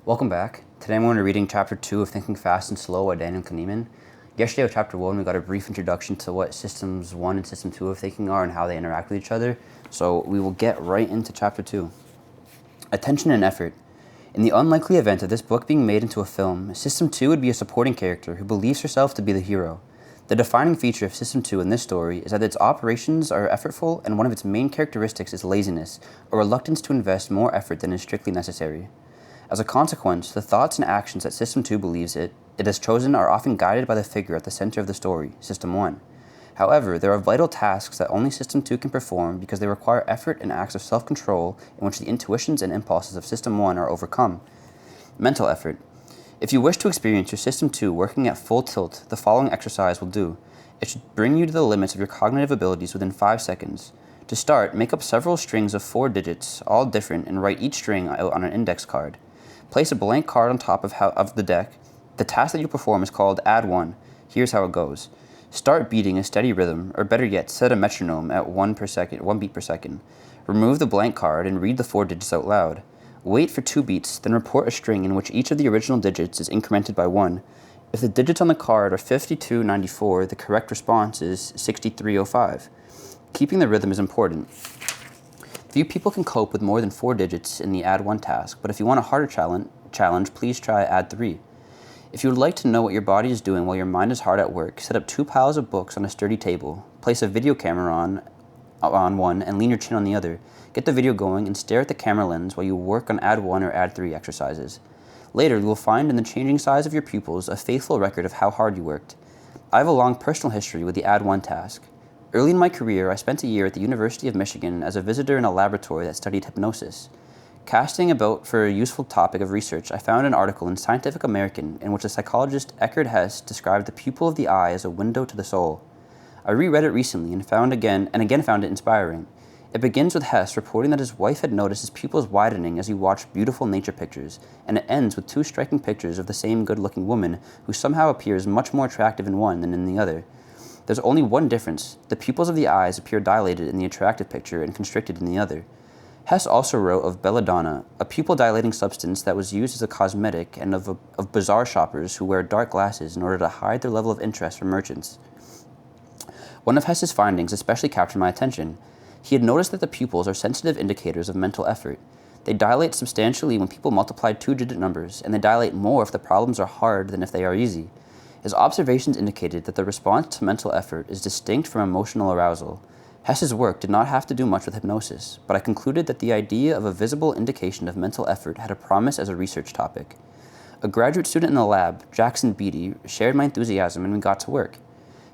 Welcome back. Today I'm going to be reading Chapter 2 of Thinking Fast and Slow by Daniel Kahneman. Yesterday with Chapter 1 we got a brief introduction to what Systems 1 and System 2 of thinking are and how they interact with each other, so we will get right into Chapter 2. Attention and effort. In the unlikely event of this book being made into a film, System 2 would be a supporting character who believes herself to be the hero. The defining feature of System 2 in this story is that its operations are effortful, and one of its main characteristics is laziness, a reluctance to invest more effort than is strictly necessary. As a consequence, the thoughts and actions that System 2 believes it has chosen are often guided by the figure at the center of the story, System 1. However, there are vital tasks that only System 2 can perform because they require effort and acts of self-control in which the intuitions and impulses of System 1 are overcome. Mental effort. If you wish to experience your System 2 working at full tilt, the following exercise will do. It should bring you to the limits of your cognitive abilities within 5 seconds. To start, make up several strings of 4 digits, all different, and write each string out on an index card. Place a blank card on top of the deck. The task that you perform is called Add 1. Here's how it goes. Start beating a steady rhythm, or better yet, set a metronome at 1 beat per second. Remove the blank card and read the 4 digits out loud. Wait for 2 beats, then report a string in which each of the original digits is incremented by 1. If the digits on the card are 5294, the correct response is 6305. Keeping the rhythm is important. Few people can cope with more than 4 digits in the Add 1 task, but if you want a harder challenge, please try Add 3. If you would like to know what your body is doing while your mind is hard at work, set up 2 piles of books on a sturdy table. Place a video camera on one and lean your chin on the other. Get the video going and stare at the camera lens while you work on Add 1 or Add 3 exercises. Later, you will find in the changing size of your pupils a faithful record of how hard you worked. I have a long personal history with the Add 1 task. Early in my career, I spent a year at the University of Michigan as a visitor in a laboratory that studied hypnosis. Casting about for a useful topic of research, I found an article in Scientific American in which the psychologist Eckhard Hess described the pupil of the eye as a window to the soul. I reread it recently and found it inspiring. It begins with Hess reporting that his wife had noticed his pupils widening as he watched beautiful nature pictures, and it ends with 2 striking pictures of the same good-looking woman who somehow appears much more attractive in one than in the other. There's only one difference. The pupils of the eyes appear dilated in the attractive picture and constricted in the other. Hess also wrote of belladonna, a pupil-dilating substance that was used as a cosmetic, and of bazaar shoppers who wear dark glasses in order to hide their level of interest from merchants. One of Hess's findings especially captured my attention. He had noticed that the pupils are sensitive indicators of mental effort. They dilate substantially when people multiply 2-digit numbers, and they dilate more if the problems are hard than if they are easy. His observations indicated that the response to mental effort is distinct from emotional arousal. Hess's work did not have to do much with hypnosis, but I concluded that the idea of a visible indication of mental effort had a promise as a research topic. A graduate student in the lab, Jackson Beatty, shared my enthusiasm and we got to work.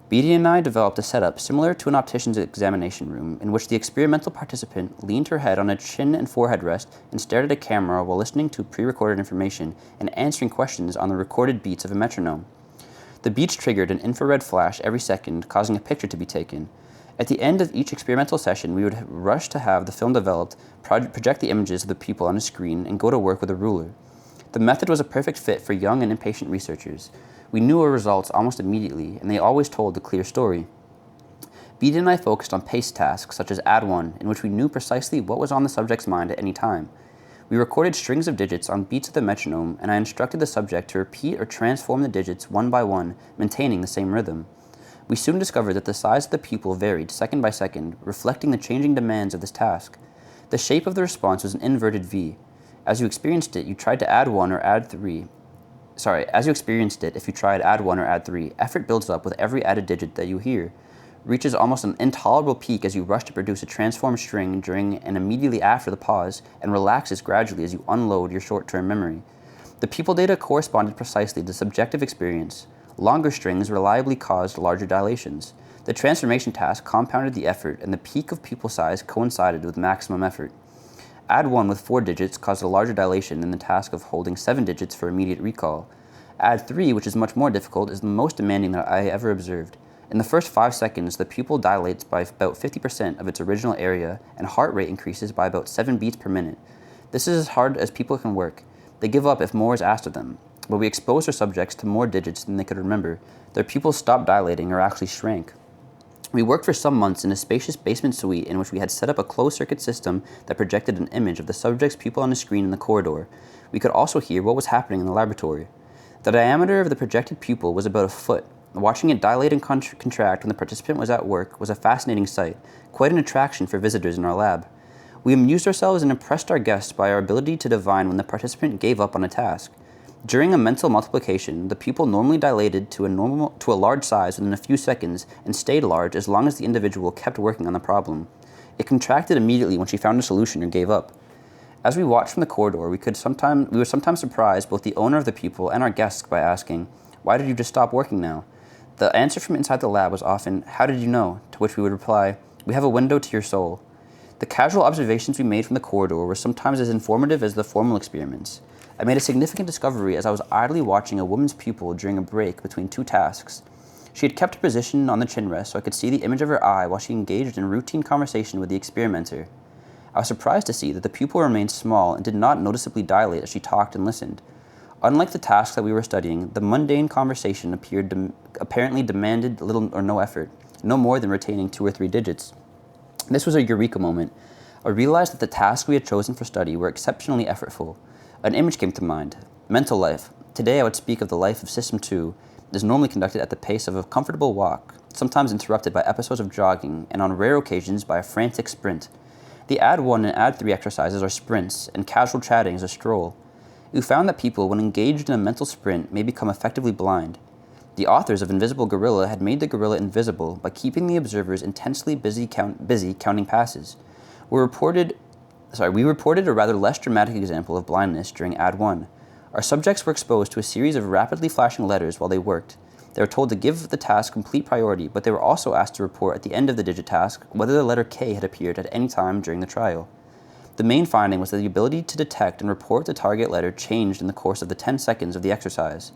Beatty and I developed a setup similar to an optician's examination room in which the experimental participant leaned her head on a chin and forehead rest and stared at a camera while listening to pre-recorded information and answering questions on the recorded beats of a metronome. The beats triggered an infrared flash every second, causing a picture to be taken. At the end of each experimental session, we would rush to have the film developed, project the images of the people on a screen, and go to work with a ruler. The method was a perfect fit for young and impatient researchers. We knew our results almost immediately, and they always told a clear story. Beatty and I focused on pace tasks, such as Add 1, in which we knew precisely what was on the subject's mind at any time. We recorded strings of digits on beats of the metronome, and I instructed the subject to repeat or transform the digits one by one, maintaining the same rhythm. We soon discovered that the size of the pupil varied second by second, reflecting the changing demands of this task. The shape of the response was an inverted V. As you experienced it, if you tried Add 1 or Add 3, effort builds up with every added digit that you hear, reaches almost an intolerable peak as you rush to produce a transformed string during and immediately after the pause, and relaxes gradually as you unload your short-term memory. The pupil data corresponded precisely to subjective experience. Longer strings reliably caused larger dilations. The transformation task compounded the effort, and the peak of pupil size coincided with maximum effort. Add 1 with 4 digits caused a larger dilation than the task of holding 7 digits for immediate recall. Add 3, which is much more difficult, is the most demanding that I ever observed. In the first 5 seconds, the pupil dilates by about 50% of its original area, and heart rate increases by about 7 beats per minute. This is as hard as people can work. They give up if more is asked of them. But we exposed our subjects to more digits than they could remember. Their pupils stopped dilating or actually shrank. We worked for some months in a spacious basement suite in which we had set up a closed-circuit system that projected an image of the subject's pupil on a screen in the corridor. We could also hear what was happening in the laboratory. The diameter of the projected pupil was about a foot. Watching it dilate and contract when the participant was at work was a fascinating sight, quite an attraction for visitors in our lab. We amused ourselves and impressed our guests by our ability to divine when the participant gave up on a task. During a mental multiplication, the pupil normally dilated to a large size within a few seconds and stayed large as long as the individual kept working on the problem. It contracted immediately when she found a solution or gave up. As we watched from the corridor, we were sometimes surprised, both the owner of the pupil and our guests, by asking, "Why did you just stop working now?" The answer from inside the lab was often, "How did you know?" To which we would reply, "We have a window to your soul." The casual observations we made from the corridor were sometimes as informative as the formal experiments. I made a significant discovery as I was idly watching a woman's pupil during a break between two tasks. She had kept her position on the chin rest so I could see the image of her eye while she engaged in routine conversation with the experimenter. I was surprised to see that the pupil remained small and did not noticeably dilate as she talked and listened. Unlike the tasks that we were studying, the mundane conversation apparently demanded little or no effort, no more than retaining 2 or 3 digits. This was a eureka moment. I realized that the tasks we had chosen for study were exceptionally effortful. An image came to mind. Mental life. Today I would speak of the life of System 2. It is normally conducted at the pace of a comfortable walk, sometimes interrupted by episodes of jogging, and on rare occasions by a frantic sprint. The Add 1 and Add 3 exercises are sprints, and casual chatting is a stroll. We found that people, when engaged in a mental sprint, may become effectively blind. The authors of Invisible Gorilla had made the gorilla invisible by keeping the observers intensely busy counting passes. We reported a rather less dramatic example of blindness during Add 1. Our subjects were exposed to a series of rapidly flashing letters while they worked. They were told to give the task complete priority, but they were also asked to report at the end of the digit task whether the letter K had appeared at any time during the trial. The main finding was that the ability to detect and report the target letter changed in the course of the 10 seconds of the exercise.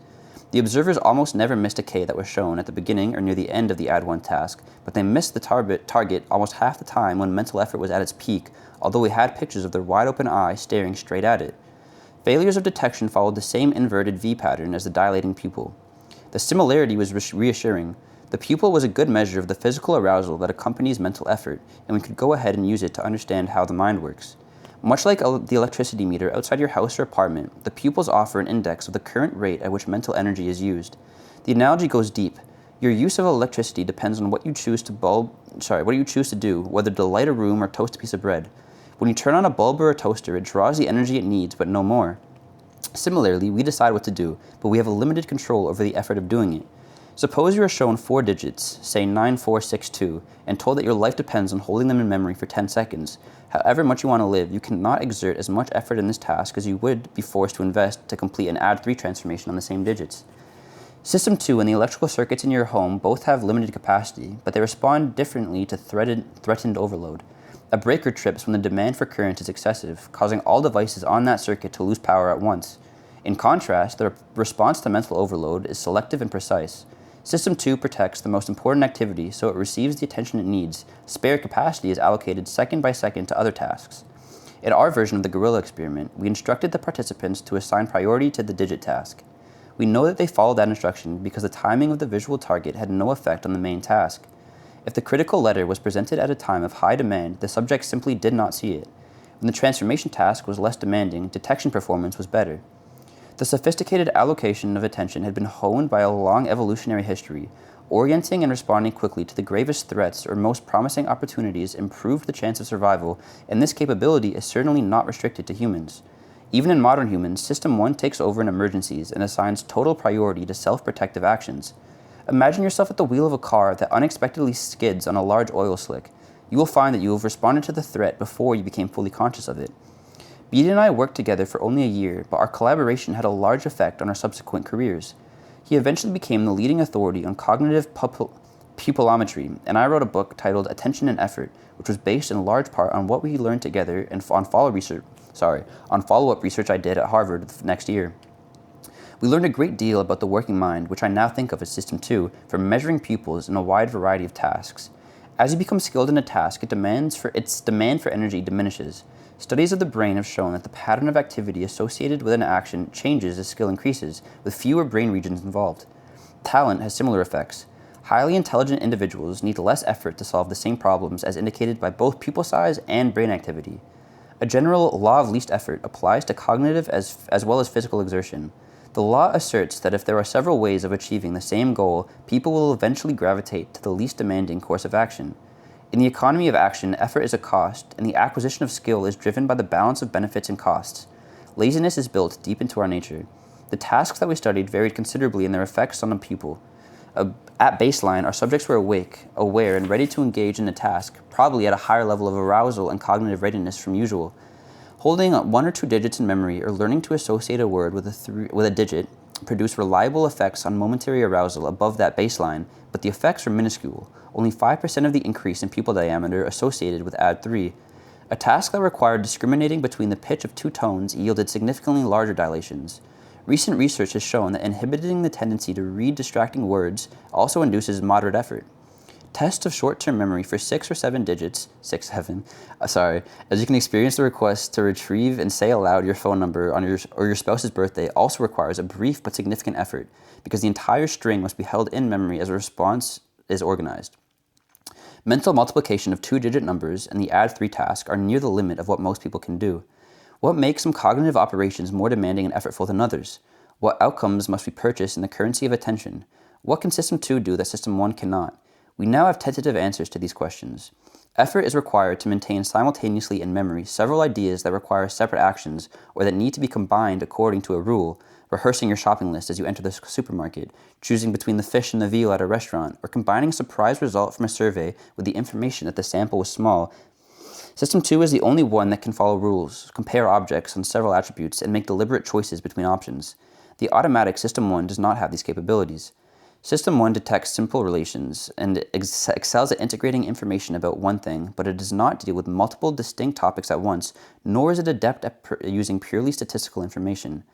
The observers almost never missed a K that was shown at the beginning or near the end of the Add 1 task, but they missed the target almost half the time when mental effort was at its peak, although we had pictures of their wide-open eye staring straight at it. Failures of detection followed the same inverted V pattern as the dilating pupil. The similarity was reassuring. The pupil was a good measure of the physical arousal that accompanies mental effort, and we could go ahead and use it to understand how the mind works. Much like the electricity meter outside your house or apartment, the pupils offer an index of the current rate at which mental energy is used. The analogy goes deep. Your use of electricity depends on what you choose to do, whether to light a room or toast a piece of bread. When you turn on a bulb or a toaster, it draws the energy it needs, but no more. Similarly, we decide what to do, but we have a limited control over the effort of doing it. Suppose you are shown 4 digits, say 9462, and told that your life depends on holding them in memory for 10 seconds. However much you want to live, you cannot exert as much effort in this task as you would be forced to invest to complete an Add 3 transformation on the same digits. System 2 and the electrical circuits in your home both have limited capacity, but they respond differently to threatened overload. A breaker trips when the demand for current is excessive, causing all devices on that circuit to lose power at once. In contrast, the response to mental overload is selective and precise. System 2 protects the most important activity, so it receives the attention it needs. Spare capacity is allocated second by second to other tasks. In our version of the gorilla experiment, we instructed the participants to assign priority to the digit task. We know that they followed that instruction because the timing of the visual target had no effect on the main task. If the critical letter was presented at a time of high demand, the subject simply did not see it. When the transformation task was less demanding, detection performance was better. The sophisticated allocation of attention had been honed by a long evolutionary history. Orienting and responding quickly to the gravest threats or most promising opportunities improved the chance of survival, and this capability is certainly not restricted to humans. Even in modern humans, System 1 takes over in emergencies and assigns total priority to self-protective actions. Imagine yourself at the wheel of a car that unexpectedly skids on a large oil slick. You will find that you have responded to the threat before you became fully conscious of it. Beat and I worked together for only a year, but our collaboration had a large effect on our subsequent careers. He eventually became the leading authority on cognitive pupillometry, and I wrote a book titled Attention and Effort, which was based in large part on what we learned together and on follow-up research I did at Harvard the next year. We learned a great deal about the working mind, which I now think of as System 2, for measuring pupils in a wide variety of tasks. As you become skilled in a task, its demand for energy diminishes. Studies of the brain have shown that the pattern of activity associated with an action changes as skill increases, with fewer brain regions involved. Talent has similar effects. Highly intelligent individuals need less effort to solve the same problems as indicated by both pupil size and brain activity. A general law of least effort applies to cognitive as well as physical exertion. The law asserts that if there are several ways of achieving the same goal, people will eventually gravitate to the least demanding course of action. In the economy of action, effort is a cost, and the acquisition of skill is driven by the balance of benefits and costs. Laziness is built deep into our nature. The tasks that we studied varied considerably in their effects on the pupil. At baseline, our subjects were awake, aware, and ready to engage in a task, probably at a higher level of arousal and cognitive readiness from usual. Holding one or two digits in memory or learning to associate a word with a digit produce reliable effects on momentary arousal above that baseline, but the effects are minuscule, only 5% of the increase in pupil diameter associated with add 3. A task that required discriminating between the pitch of two tones yielded significantly larger dilations. Recent research has shown that inhibiting the tendency to read distracting words also induces moderate effort. Tests of short-term memory for 6 or 7 digits, as you can experience the request to retrieve and say aloud your phone number on your spouse's birthday also requires a brief but significant effort because the entire string must be held in memory as a response is organized. Mental multiplication of 2-digit numbers and the add 3 task are near the limit of what most people can do. What makes some cognitive operations more demanding and effortful than others? What outcomes must be purchased in the currency of attention? What can System 2 do that System 1 cannot? We now have tentative answers to these questions. Effort is required to maintain simultaneously in memory several ideas that require separate actions or that need to be combined according to a rule, rehearsing your shopping list as you enter the supermarket, choosing between the fish and the veal at a restaurant, or combining a surprise result from a survey with the information that the sample was small. System 2 is the only one that can follow rules, compare objects on several attributes, and make deliberate choices between options. The automatic System 1 does not have these capabilities. System 1 detects simple relations and excels at integrating information about one thing, but it does not deal with multiple distinct topics at once, nor is it adept at using purely statistical information.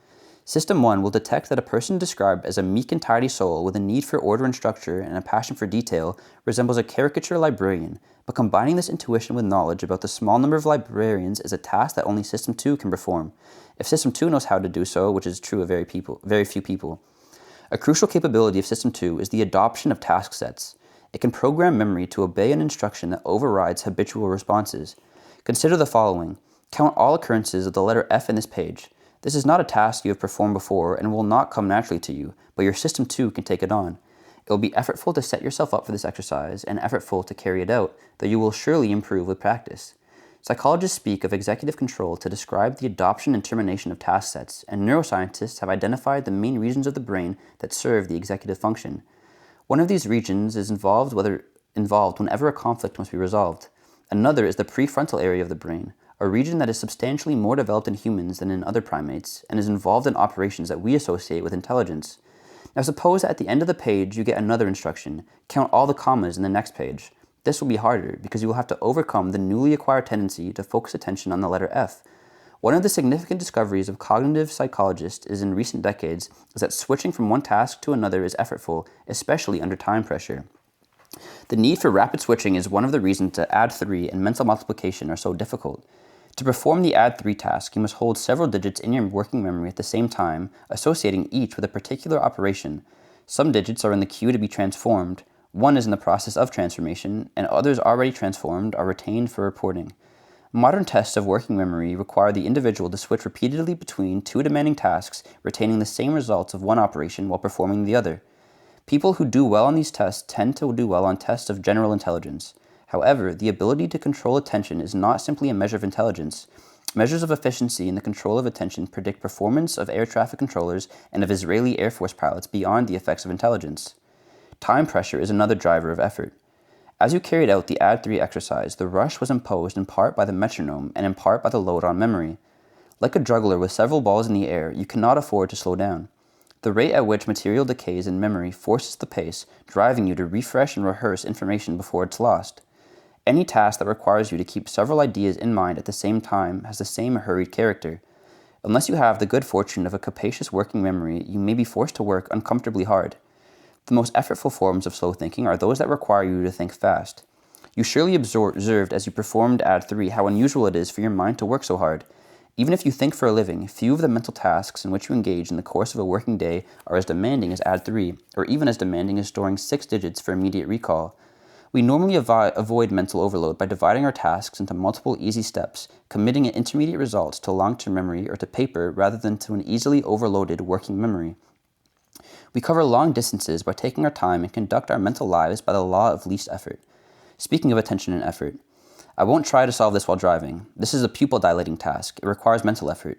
System 1 will detect that a person described as a meek and tidy soul with a need for order and structure and a passion for detail resembles a caricature librarian, but combining this intuition with knowledge about the small number of librarians is a task that only System 2 can perform, if System 2 knows how to do so, which is true of very few people. A crucial capability of System 2 is the adoption of task sets. It can program memory to obey an instruction that overrides habitual responses. Consider the following. Count all occurrences of the letter F in this page. This is not a task you have performed before and will not come naturally to you, but your System 2 can take it on. It will be effortful to set yourself up for this exercise and effortful to carry it out, though you will surely improve with practice. Psychologists speak of executive control to describe the adoption and termination of task sets, and neuroscientists have identified the main regions of the brain that serve the executive function. One of these regions is involved whenever a conflict must be resolved. Another is the prefrontal area of the brain, a region that is substantially more developed in humans than in other primates, and is involved in operations that we associate with intelligence. Now suppose at the end of the page you get another instruction, count all the commas in the next page. This will be harder because you will have to overcome the newly acquired tendency to focus attention on the letter F. One of the significant discoveries of cognitive psychologists in recent decades is that switching from one task to another is effortful, especially under time pressure. The need for rapid switching is one of the reasons that add 3 and mental multiplication are so difficult. To perform the add 3 task, you must hold several digits in your working memory at the same time, associating each with a particular operation. Some digits are in the queue to be transformed, one is in the process of transformation, and others already transformed are retained for reporting. Modern tests of working memory require the individual to switch repeatedly between two demanding tasks, retaining the same results of one operation while performing the other. People who do well on these tests tend to do well on tests of general intelligence. However, the ability to control attention is not simply a measure of intelligence. Measures of efficiency in the control of attention predict performance of air traffic controllers and of Israeli Air Force pilots beyond the effects of intelligence. Time pressure is another driver of effort. As you carried out the add 3 exercise, the rush was imposed in part by the metronome and in part by the load on memory. Like a juggler with several balls in the air, you cannot afford to slow down. The rate at which material decays in memory forces the pace, driving you to refresh and rehearse information before it's lost. Any task that requires you to keep several ideas in mind at the same time has the same hurried character. Unless you have the good fortune of a capacious working memory, you may be forced to work uncomfortably hard. The most effortful forms of slow thinking are those that require you to think fast. You surely observed as you performed add 3 how unusual it is for your mind to work so hard. Even if you think for a living, few of the mental tasks in which you engage in the course of a working day are as demanding as add 3, or even as demanding as storing 6 digits for immediate recall. We normally avoid mental overload by dividing our tasks into multiple easy steps, committing intermediate results to long-term memory or to paper rather than to an easily overloaded working memory. We cover long distances by taking our time and conduct our mental lives by the law of least effort. Speaking of attention and effort, I won't try to solve this while driving. This is a pupil-dilating task. It requires mental effort.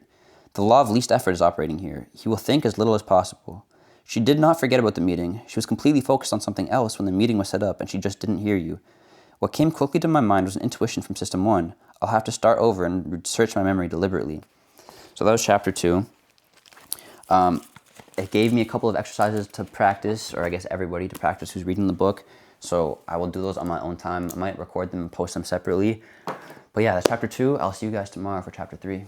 The law of least effort is operating here. He will think as little as possible. She did not forget about the meeting. She was completely focused on something else when the meeting was set up, and she just didn't hear you. What came quickly to my mind was an intuition from System 1. I'll have to start over and search my memory deliberately. So that was Chapter 2. It gave me a couple of exercises to practice, or I guess everybody to practice who's reading the book. So I will do those on my own time. I might record them and post them separately. But yeah, that's Chapter 2. I'll see you guys tomorrow for Chapter 3.